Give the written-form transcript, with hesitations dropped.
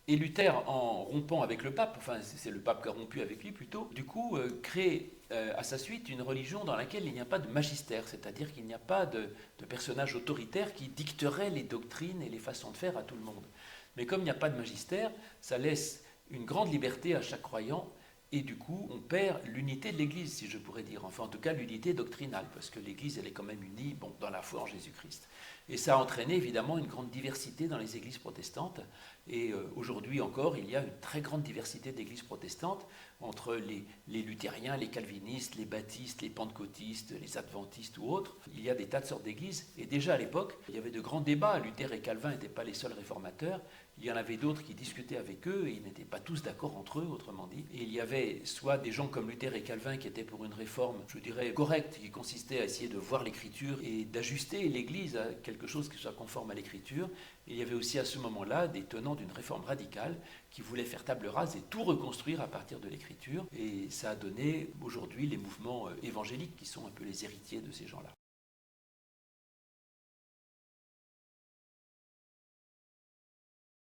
Et Luther, en rompant avec le pape, enfin c'est le pape qui a rompu avec lui plutôt, du coup crée à sa suite une religion dans laquelle il n'y a pas de magistère, c'est-à-dire qu'il n'y a pas de personnage autoritaire qui dicterait les doctrines et les façons de faire à tout le monde. Mais comme il n'y a pas de magistère, ça laisse une grande liberté à chaque croyant et du coup on perd l'unité de l'Église, si je pourrais dire, enfin en tout cas l'unité doctrinale, parce que l'Église elle est quand même unie bon, dans la foi en Jésus-Christ. Et ça a entraîné évidemment une grande diversité dans les églises protestantes. Et aujourd'hui encore, il y a une très grande diversité d'églises protestantes entre les luthériens, les calvinistes, les baptistes, les pentecôtistes, les adventistes ou autres. Il y a des tas de sortes d'églises. Et déjà à l'époque, il y avait de grands débats. Luther et Calvin n'étaient pas les seuls réformateurs. Il y en avait d'autres qui discutaient avec eux et ils n'étaient pas tous d'accord entre eux, autrement dit. Et il y avait soit des gens comme Luther et Calvin qui étaient pour une réforme, je dirais, correcte, qui consistait à essayer de voir l'écriture et d'ajuster l'Église à quelque chose qui soit conforme à l'écriture. Et il y avait aussi à ce moment-là des tenants d'une réforme radicale qui voulaient faire table rase et tout reconstruire à partir de l'écriture. Et ça a donné aujourd'hui les mouvements évangéliques qui sont un peu les héritiers de ces gens-là.